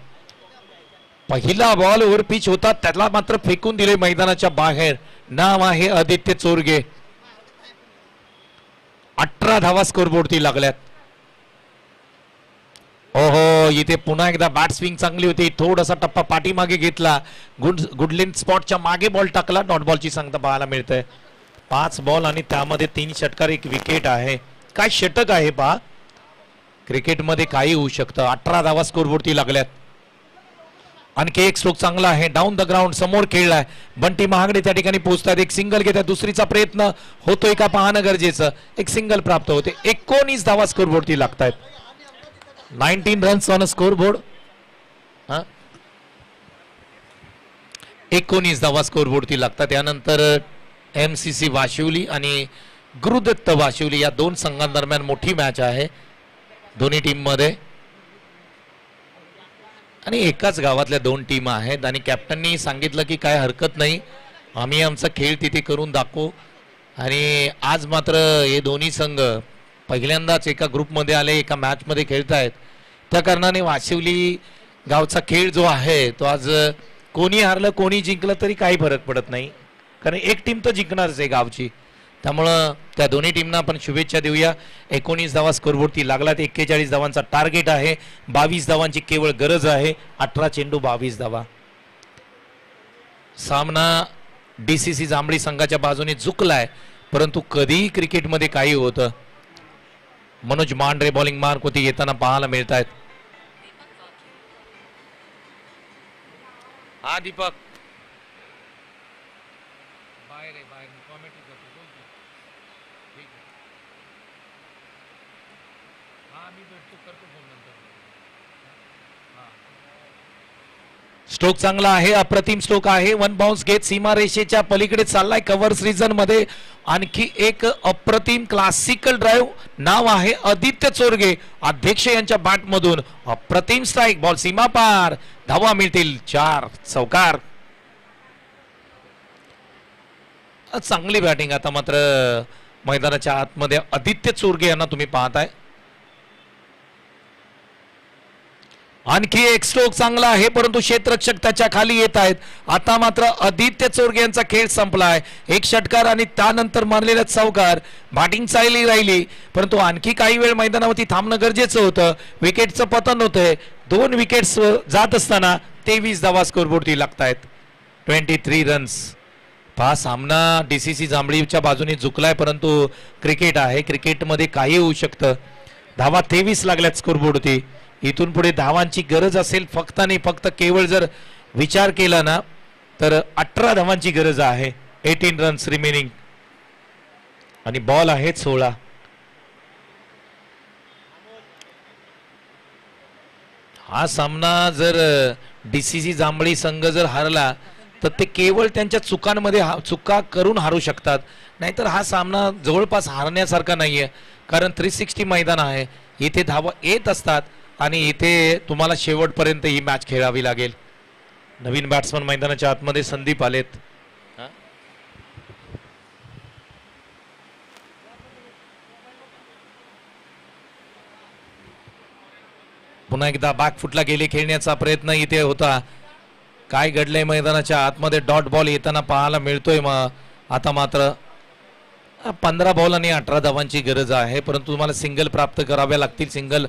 पहिला बॉल ओव्हर पिच होता त्याला मात्र फेकून दिले मैदानाच्या बाहेर. नाव आहे आदित्य चोरगे. 18 धावा स्कोरबोर्डती लागल्यात. ओहो, इथे पुन्हा एकदा बॅट स्विंग चांगली होती. थोडासा टप्पा पाठीमागे घेतला, गुडलेन स्पॉटच्या मागे बॉल टाकला. डॉट बॉलची सांगता पाहायला मिळतंय. 5 बॉल आणि त्यामध्ये 3 षटकार, 1 विकेट आहे. काय षटक आहे पहा. क्रिकेटमध्ये काही होऊ शकतं. 18 धावा स्कोरबोर्डती लागल्यात. आणखी एक स्ट्रोक चांगला आहे. डाऊन द ग्राउंड समोर खेळलाय. बंटी महागडे त्या ठिकाणी पोहोचतात. एक सिंगल घेतात. दुसरीचा प्रयत्न होतोय का पाहणं गरजेचं. एक सिंगल प्राप्त होते. 19 धावा स्कोरबोर्डती लागतायत. 19 रन्स ऑन अ स्कोरबोर्ड. 19 धावा स्कोरबोर्डती लागतात. त्यानंतर MCC वाशिवली आणि गुरुदत्त वाशिवली या 2 संघांदरम्यान मोठी मॅच आहे दोन्ही टीम मध्ये. आणि एकाच गावातल्या 2 टीम आहेत आणि कॅप्टननी सांगितलं की काय हरकत नाही, आम्ही आमचा खेळ तिथे करून दाखवू. आणि आज मात्र हे दोन्ही संघ पहिल्यांदाच एका ग्रुपमध्ये आले, एका मॅचमध्ये खेळतायत. त्या कारणाने वाशिवली गावचा खेळ जो आहे तो आज कोणी हारलं कोणी जिंकलं तरी काही फरक पडत नाही, कारण एक टीम तर जिंकणारच आहे गावची. त्यामुळं त्या दोन्ही टीमना आपण शुभेच्छा देऊया. 19 धावा स्कोरवरती लागलात. 41 धावांचा टार्गेट आहे. 22 धावांची केवळ गरज आहे. 18 चेंडू 22 धावा. सामना DCC जांभळी संघाच्या बाजूने झुकलाय, परंतु कधीही क्रिकेटमध्ये काही होतं. मनोज मांढरे बॉलिंग मार्क होती येताना पाहायला मिळत आहेत. हा दीपक स्ट्रोक चांगला आहे. अप्रतिम स्ट्रोक आहे. वन बाउन्स घेत सीमारेषेच्या पलीकडे चाललाय. कव्हर्स रिजन मध्ये आणखी एक अप्रतिम क्लासिकल ड्राईव्ह. नाव आहे आदित्य चोरगे. अध्यक्ष यांच्या बॅट मधून अप्रतिम स्ट्राईक. बॉल सीमा पार. धावा मिळतील 4. चौकार. चांगली बॅटिंग आता मात्र मैदानाच्या आतमध्ये आदित्य चोरगे यांना तुम्ही पाहताय. आणखी एक स्ट्रोक चांगला आहे, परंतु क्षेत्ररक्षक त्याच्या खाली येत आहेत. आता मात्र आदित्य चोरगे यांचा खेळ संपलाय. एक षटकार आणि त्यानंतर मारलेला चौकार. बॅटिंग चांगली राहिली, परंतु आणखी काही वेळ मैदानावरती थांबणं गरजेचं होतं. विकेटचं पतन होतंय. 2 विकेट्स जात असताना 23 धावा स्कोरबोर्डवरती लागतायत. 23 रन्स. हा सामना DCC जांभळीच्या बाजूने झुकलाय, परंतु क्रिकेट आहे. क्रिकेटमध्ये काही होऊ शकतं. धावा 23 लागल्यात स्कोरबोर्डवरती. इथून पुढे धावांची गरज असेल फक्त आणि फक्त केवळ जर विचार केला ना तर 18 धावांची गरज आहे. 18 रन्स रिमेनिंग आणि बॉल आहेत 16. हा सामना जर DCC जांभळी संघ जर हारला तर ते केवळ त्यांच्या चुकांमध्ये चुका करून हारू शकतात. नाहीतर हा सामना जवळपास हारण्यासारखा नाहीये, कारण 360 मैदान आहे. इथे धावा येत असतात आणि इथे तुम्हाला शेवटपर्यंत ही मॅच खेळावी लागेल. नवीन बॅट्समन मैदानाच्या आतमध्ये संदीप आलेत. पुन्हा एकदा बॅकफुटला गेले खेळण्याचा प्रयत्न इथे होता. काय घडलंय मैदानाच्या आतमध्ये. डॉट बॉल येताना पाहायला मिळतोय. मग आता मात्र 15 बॉल आणि 18 धावांची गरज आहे, परंतु तुम्हाला सिंगल प्राप्त कराव्या लागतील. सिंगल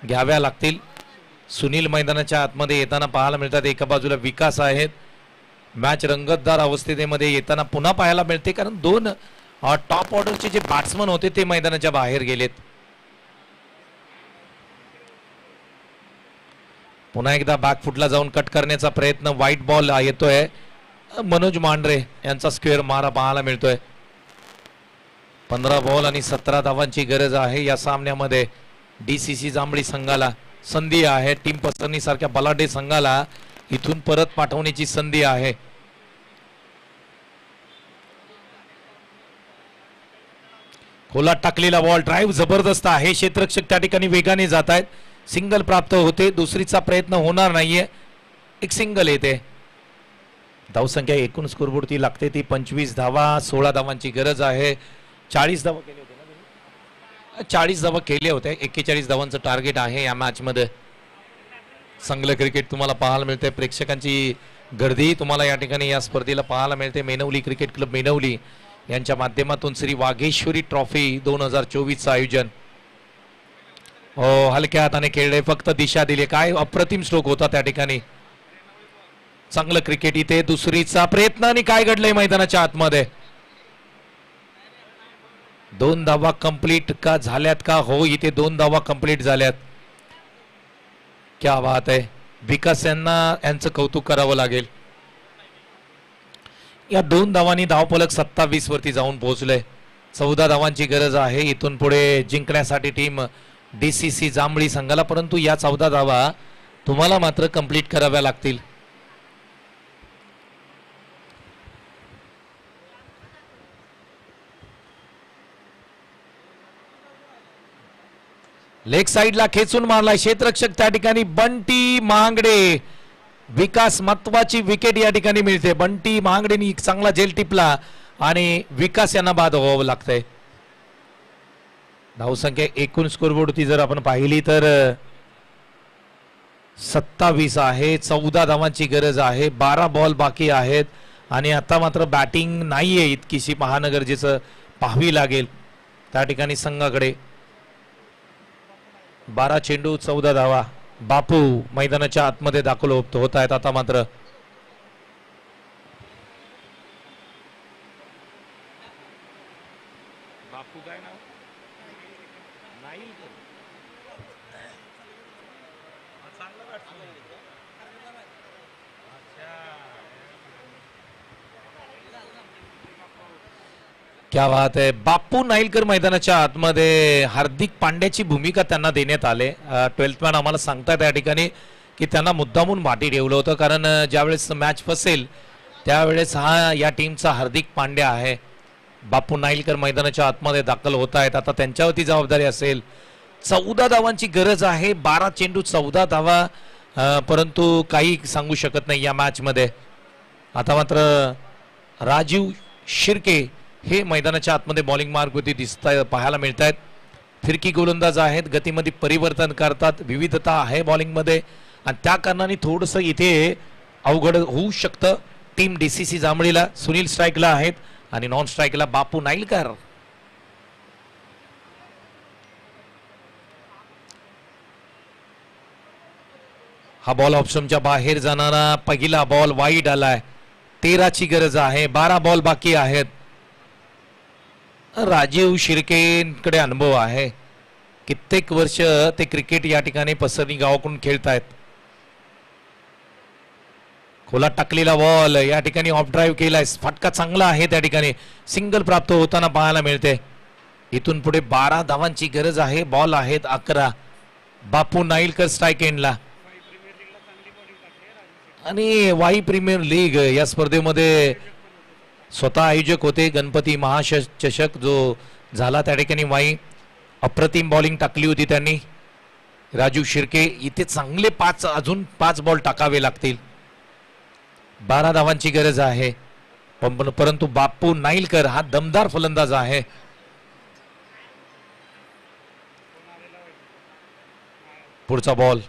घ्याव्या लागतील. सुनील मैदानाच्या आतमध्ये येताना पाहायला मिळतात. एका बाजूला विकास आहेत. मॅच रंगतदार अवस्थेमध्ये येताना पुन्हा पाहायला मिळते, कारण 2 टॉप ऑर्डरचे जे बॅट्समन होते ते मैदानाच्या बाहेर गेलेत. पुन्हा एकदा बॅकफुटला जाऊन कट करण्याचा प्रयत्न. व्हाईट बॉल येतोय. मनोज मांढरे यांचा स्क्वेअर मारा पाहायला मिळतोय. 15 बॉल आणि 17 धावांची गरज आहे या सामन्यामध्ये. DCC जांभळी संघाला संधी आहे. टीम पसरणी सारख्या बलाढ्य संघाला इथून परत पाठवण्याची संधी आहे. खोलात टाकलेला बॉल. ड्राईव्ह जबरदस्त आहे. क्षेत्ररक्षक त्या ठिकाणी वेगाने जात आहेत. सिंगल प्राप्त होते. दुसरीचा प्रयत्न होणार नाहीये. एक सिंगल येते. धावसंख्या एकूण स्कोरबोर्डती लागते ती 25 धावा. 16 धावांची गरज आहे. 40 धावा केले होते ना. 40 धावा केले होते. 41 धावांचं टार्गेट आहे या मॅच मध्ये. चांगलं क्रिकेट तुम्हाला पाहायला मिळते. प्रेक्षकांची गर्दी तुम्हाला या ठिकाणी या स्पर्धेला पाहायला मिळते. मेनवली क्रिकेट क्लब मेनवली यांच्या माध्यमातून श्री वाघेश्वरी ट्रॉफी 2024चं आयोजन. हो, हलक्या हाताने खेळले. फक्त दिशा दिली. काय अप्रतिम स्ट्रोक होता त्या ठिकाणी. चांगलं क्रिकेट इथे. दुसरीचा प्रयत्न आणि काय घडलंय मैदानाच्या आतमध्ये. 2 धावा कंप्लीट का झाल्यात का. हो, इथे 2 धावा कंप्लीट झाल्यात. क्या बात आहे. विकास यांचं कौतुक करावं लागेल. या 2 धावांनी धावफलक 27 वरती जाऊन पोहोचले. 14 धावांची गरज आहे इथून पुढे जिंकण्यासाठी टीम DCC जांभळी संघाला, परंतु या 14 धावा तुम्हाला मात्र कंप्लीट कराव्या लागतील. लेग साइडला खेचून मारलाय क्षेत्ररक्षक त्या ठिकाणी. बंटी महांगडे. विकास महत्वाची विकेट या ठिकाणी मिळते. बंटी महांगडेनी चांगला झेल टिपला आणि विकास यांना बाद व्हावं लागतंय. धावसंख्या एकूण स्कोरबोर्डवरती जर आपण पाहिली तर 27 आहे. 14 धावांची गरज आहे. 12 बॉल बाकी आहेत आणि आता मात्र बॅटिंग नाहीये इतकीशी पाहणं गरजेचं पाहावी लागेल. त्या ठिकाणी संघाकडे 12 चेंडू 14 धावा. बापू मैदानाच्या आतमध्ये दाखल होत आहेत. आता मात्र बापू काय नाव क्या बात आहे. बापू नाईलकर मैदानाच्या आतमध्ये. हार्दिक पांड्याची भूमिका त्यांना देण्यात आले. 12th मॅन आम्हाला सांगतात त्या ठिकाणी की त्यांना मुद्दामून माटी ठेवलं होतं, कारण ज्यावेळेस मॅच फसेल त्यावेळेस हा या टीमचा हार्दिक पांड्या आहे. बापू नाईलकर मैदानाच्या आतमध्ये दाखल होत आहेत. आता त्यांच्यावरती जबाबदारी असेल. 14 धावांची गरज आहे. 12 चेंडू 14 धावा, परंतु काही सांगू शकत नाही या मॅच मध्ये. आता मात्र राजीव शिर्के हे मैदानाच्या आतमध्ये बॉलिंग मार्गवरती पाहायला मिळत आहेत. फिरकी गोलंदाज आहेत, गतीमध्ये परिवर्तन करतात, विविधता आहे बॉलिंग मध्ये, आणि त्या कारणाने थोडंसं इथे अवघड होऊ शकतं टीम DCC जांभळीला. सुनील स्ट्राईकला आहेत आणि नॉन स्ट्राईकला बापू नाईलकर. हा बॉल ऑप्शनच्या बाहेर जाणारा पहिला बॉल वाईड आलाय. 13ची गरज आहे. 12 बॉल बाकी आहेत. राजीव शिर्केकडे अनुभव आहे. कित्येक वर्ष ते क्रिकेट या ठिकाणी पसरणी गावाकडून खेळतायत. खोला टाकलेला बॉल या ठिकाणी ऑफ ड्राईव्ह केलाय. फटका चांगला आहे. त्या ठिकाणी सिंगल प्राप्त होताना पाहायला मिळते. इथून पुढे 12 धावांची गरज आहे. बॉल आहेत 11. बापू नाईलकर स्ट्राईक एंडला. आणि वाई प्रीमियर लीग या स्पर्धेमध्ये स्वतः आयोजक होते. गणपती महाचषक जो झाला त्या ठिकाणी वाई अप्रतिम बॉलिंग टाकली होती त्यांनी. राजू शिर्के इथे चांगले अजून 5 बॉल टाकावे लागतील. 12 धावांची गरज आहे, परंतु बापू नाईलकर हा दमदार फलंदाज आहे. पुढचा बॉल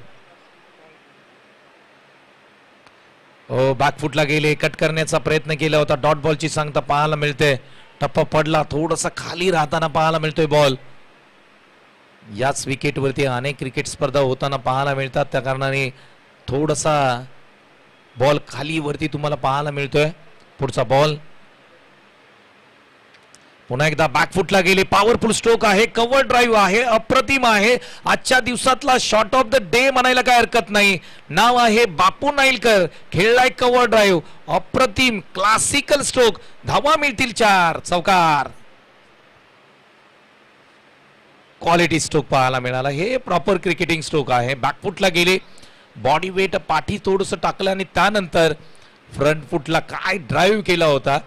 बॅकफुटला गेले. कट करण्याचा प्रयत्न केला होता. डॉट बॉलची सांगता पाहायला मिळते. टप्पा पडला, थोडासा खाली राहताना पाहायला मिळतोय बॉल. याच विकेटवरती अनेक क्रिकेट स्पर्धा होताना पाहायला मिळतात, त्या कारणाने थोडासा बॉल खाली वरती तुम्हाला पाहायला मिळतोय. पुढचा बॉल पुन्हा एकदा बॅकफुटला गेले. पॉवरफुल स्ट्रोक आहे. कव्हर ड्राईव्ह आहे. अप्रतिम आहे. आजच्या दिवसातला शॉट ऑफ द डे म्हणायला काय हरकत नाही. नाव आहे बापू नाईलकर. खेळलाय कव्हर ड्राईव्ह. अप्रतिम क्लासिकल स्ट्रोक. धावा मिळतील 4. चौकार. क्वालिटी स्ट्रोक पाहायला मिळाला. हे प्रॉपर क्रिकेटिंग स्ट्रोक आहे. बॅकफुटला गेले. बॉडी वेट पाठी थोडस टाकलं आणि त्यानंतर फ्रंट फुटला काय ड्राईव्ह केला होता.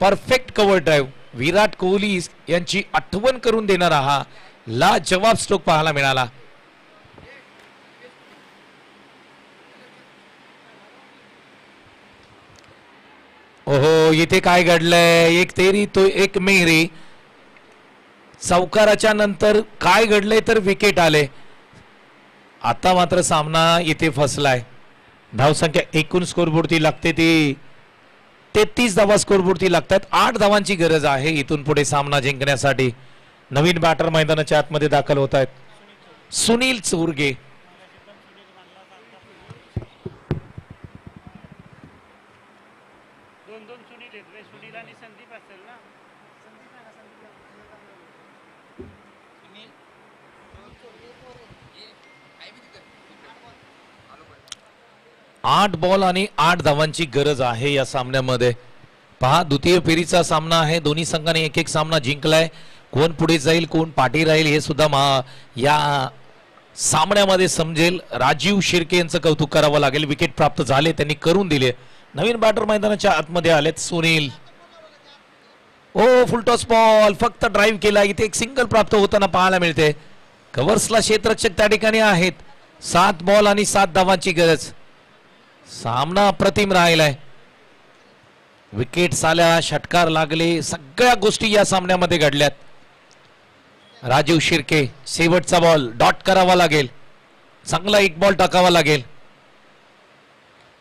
Perfect cover drive. Virat Kohli यांची आठवण करून देणारा हा लाजवाब स्ट्रोक पाहायला मिळाला. ओहो, इथे काय घडलंय. एक तेरी तो एक मेहरी. चौकाराच्या नंतर काय घडलंय तर विकेट आले. आता मात्र सामना इथे फसलाय. धावसंख्या एकूण स्कोरबोर्डती लागते ती 33 धावा स्कोरबोर्डती लागतात. 8 धावांची गरज आहे इथून पुढे सामना जिंकण्यासाठी. नवीन बॅटर मैदानाच्या आतमध्ये दाखल होत आहेत. सुनील चोरगे. आठ बॉल आणि 8 धावांची गरज आहे या सामन्यामध्ये. पहा, द्वितीय फेरीचा सामना आहे. दोन्ही संघाने एक एक सामना जिंकलाय. कोण पुढे जाईल कोण पाठी राहील हे सुद्धा या सामन्यामध्ये समजेल. राजीव शिर्के यांचं कौतुक करावं लागेल. विकेट प्राप्त झाले, त्यांनी करून दिले. नवीन बॅटर मैदानाच्या आतमध्ये आलेत. सुनील. फुलटॉस बॉल फक्त ड्राईव्ह केला. इथे एक सिंगल प्राप्त होताना पाहायला मिळते. कव्हर्सला क्षेत्ररक्षक त्या ठिकाणी आहेत. 7 बॉल आणि 7 धावांची गरज. सामना अप्रतिम राहिलाय. विकेट आल्या, षटकार लागले, सगळ्या गोष्टी या सामन्यामध्ये घडल्यात. राजीव शिर्के शेवटचा बॉल डॉट करावा लागेल. चांगला एक बॉल टाकावा लागेल.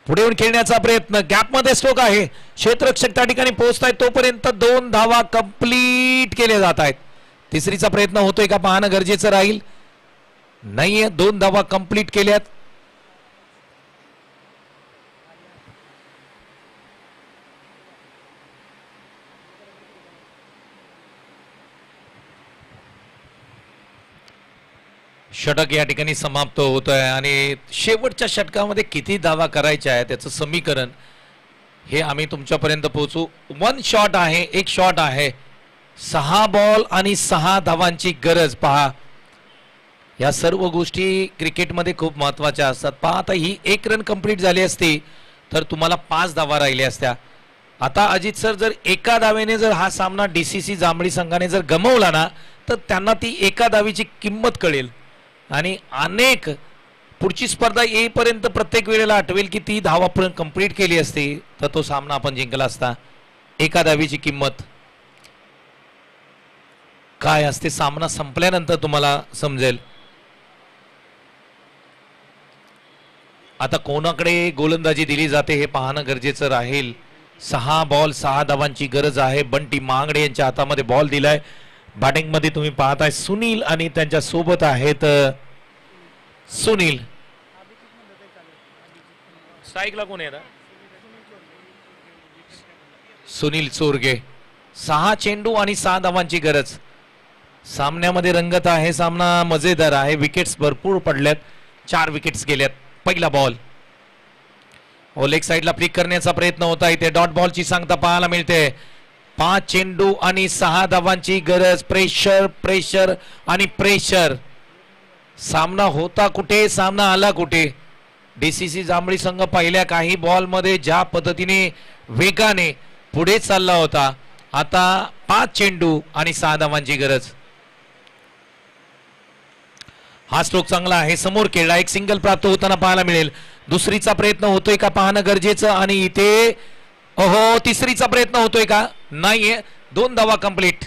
पुढे येऊन खेळण्याचा प्रयत्न, गॅपमध्ये स्ट्रोक आहे, क्षेत्ररक्षक त्या ठिकाणी पोहोचतायत तोपर्यंत 2 धावा कंप्लीट केले जात आहेत. तिसरीचा प्रयत्न होतोय का पाहणं गरजेचं राहील. नाहीये, 2 धावा कंप्लीट केल्यात. षटक या ठिकाणी समाप्त होत आहे आणि शेवटच्या षटकामध्ये किती धावा करायच्या आहे त्याचं समीकरण हे आम्ही तुमच्यापर्यंत पोहोचू. 1 शॉट आहे, 1 शॉट आहे, 6 बॉल आणि 6 धावांची गरज. पहा, या सर्व गोष्टी क्रिकेटमध्ये खूप महत्वाच्या असतात. पहा, आता ही 1 रन कंप्लीट झाली असती तर तुम्हाला 5 धावा राहिल्या असत्या. आता अजित सर, जर एका धावेने जर हा सामना DCC जांभळी संघाने जर गमावला ना तर त्यांना ती एका धावेची किंमत कळेल आणि अनेक पुढची स्पर्धा येईपर्यंत प्रत्येक वेळेला आठवेल की ती धावा आपण कंप्लीट केली असती तर तो सामना आपण जिंकला असता. एका धावेची किंमत काय असते सामना संपल्यानंतर तुम्हाला समजेल. आता कोणाकडे गोलंदाजी दिली जाते हे पाहणं गरजेचं राहील. 6 बॉल 6 धावांची गरज आहे. बंटी महागडे यांच्या हातामध्ये बॉल दिलाय. बॅटिंग मध्ये तुम्ही पाहताय सुनील आणि त्यांच्या सोबत आहेत सुनील. स्ट्राईकला कोण आहे ना? सुनील चोरगे. 6 चेंडू आणि 6 धावांची गरज. सामन्यामध्ये रंगत आहे, सामना मजेदार आहे. विकेट्स भरपूर पडल्यात, 4 विकेट्स गेल्यात. पहिला बॉल लेग साइडला फ्लिक करण्याचा प्रयत्न होता. इथे डॉट बॉलची सांगता पाहायला मिळते. 5 चेंडू आणि 6 धावांची गरज. प्रेशर प्रेशर आणि प्रेशर. सामना होता कुठे, सामना आला कुठे. DCC जांभळी संघ पहिल्या काही बॉल मध्ये ज्या पद्धतीने वेगाने पुढे चालला होता, आता 5 चेंडू आणि 6 धावांची गरज. हा स्ट्रोक चांगला आहे, समोर खेळला, एक सिंगल प्राप्त होताना पाहायला मिळेल. दुसरीचा प्रयत्न होतोय का पाहणं गरजेचं आणि इथे ओहो तिसरीचा प्रयत्न होतोय का? नाहीये. 2 धावा कंप्लीट.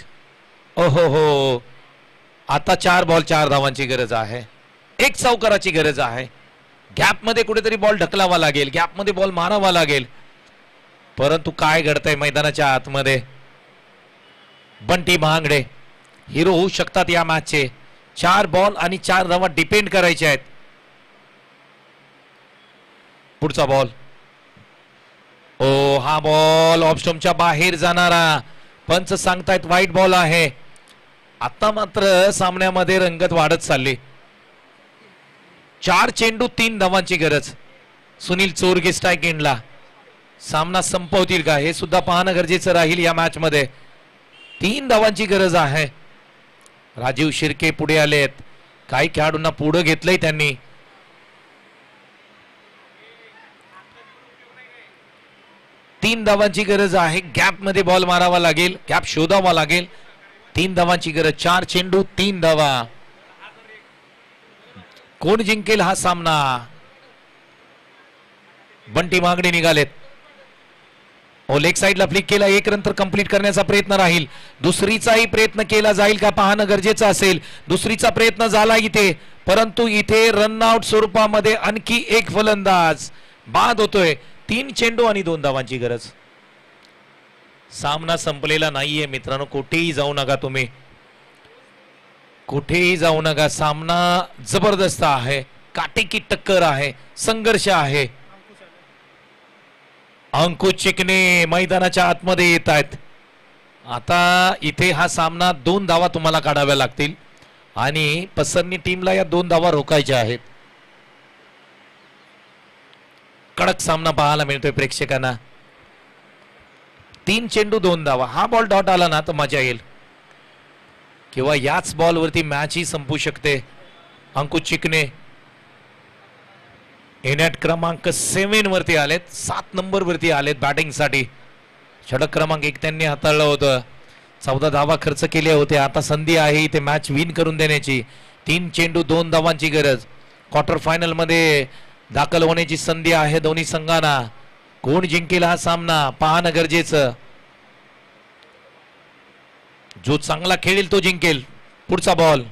ओहो हो, आता 4 बॉल 4 धावांची गरज आहे. 1 चौकाराची गरज आहे. गॅप मध्ये कुठेतरी बॉल ढकलावा लागेल, गॅप मध्ये बॉल मारावा लागेल. परंतु काय घडतंय मैदानाच्या आतमध्ये. बंटी महागडे हिरो होऊ शकतात या मॅचचे. 4 बॉल आणि 4 धावा डिपेंड करायचे आहेत. पुढचा बॉल, ओ हा बॉल ऑफ स्टंपच्या बाहेर जाणारा. पंच सांगतायत वाईट बॉल आहे. आता मात्र सामन्यामध्ये रंगत वाढत चालली. 4 चेंडू 3 धावांची गरज. सुनील चोरगे स्ट्राईक एंडला. सामना संपवतील का हे सुद्धा पाहणं गरजेचं राहील. या मॅच मध्ये 3 धावांची गरज आहे. राजीव शिर्के पुढे आलेत. काही खेळाडूंना पुढे घेतलंय त्यांनी. तीन धावांची गरज आहे. गॅप मध्ये बॉल मारावा लागेल, गॅप शोधावा लागेल. 3 धावांची गरज. 4 चेंडू 3 धावा. कोण जिंकेल हा सामना? बंटी महागडे निघालेत. लेग साइडला फ्लिक केला. 1 रन तर कंप्लीट करण्याचा प्रयत्न राहील. दुसरीचाही प्रयत्न केला जाईल का पाहणं गरजेचं असेल. दुसरीचा प्रयत्न झाला इथे, परंतु इथे रनआउट स्वरूपामध्ये आणखी एक फलंदाज बाद होतोय. 3 चेंडू आणि 2 धावांची गरज. सामना संपलेला नाहीये मित्रांनो. कुठेही जाऊ नका तुम्ही, कुठेही जाऊ नका. सामना जबरदस्त आहे, काटेकी टक्कर आहे, संघर्ष आहे. अंकुश चिकणे मैदानाच्या आतमध्ये येत आहेत. आता इथे हा सामना 2 धावा तुम्हाला काढाव्या लागतील आणि पसरणी टीमला या 2 धावा रोखायच्या आहेत. कडक सामना पाहायला मिळतोय प्रेक्षकांना. 3 चेंडू 2 धावा. हा बॉल डॉट आला ना तर मजा येईल, किंवा याच बॉलवरती मॅच ही संपू शकते. अंकुश चिकणे एनॅट क्रमांक 7 वरती आलेत, 7 नंबर वरती आलेत बॅटिंग साठी. षटक क्रमांक 1 त्यांनी हाताळलं होतं. 14 धावा खर्च केले होते. आता संधी आहे इथे मॅच विन करून देण्याची. 3 चेंडू 2 धावांची गरज. क्वार्टर फायनल मध्ये दाखल होण्याची संधी आहे दोन्ही संघांना. कोण जिंकेल हा सामना पाहणं गरजेचं. जो चांगला खेळेल तो जिंकेल. पुढचा बॉल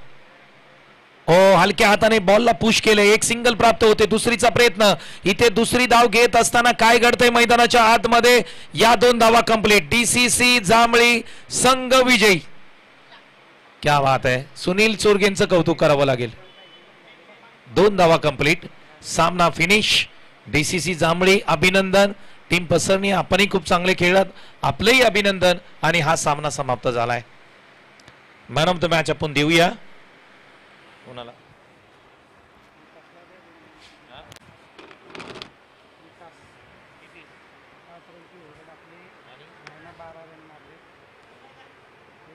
हलक्या हाताने बॉलला पुश केले, एक सिंगल प्राप्त होते. दुसरीचा प्रयत्न, इथे दुसरी धाव घेत असताना काय घडतंय मैदानाच्या आतमध्ये. या 2 धावा कंप्लीट. DCC जांभळी संघ विजयी. क्या बात आहे, सुनील चोरगेंचं कौतुक करावं लागेल. 2 धावा कंप्लीट, सामना फिनिश. DCC जांभळी अभिनंदन. टीम पसरणी आपणही खूप चांगले खेळलात, आपलंही अभिनंदन. आणि हा सामना समाप्त झालाय. मॅन ऑफ द मॅच आपण देऊया कोणाला.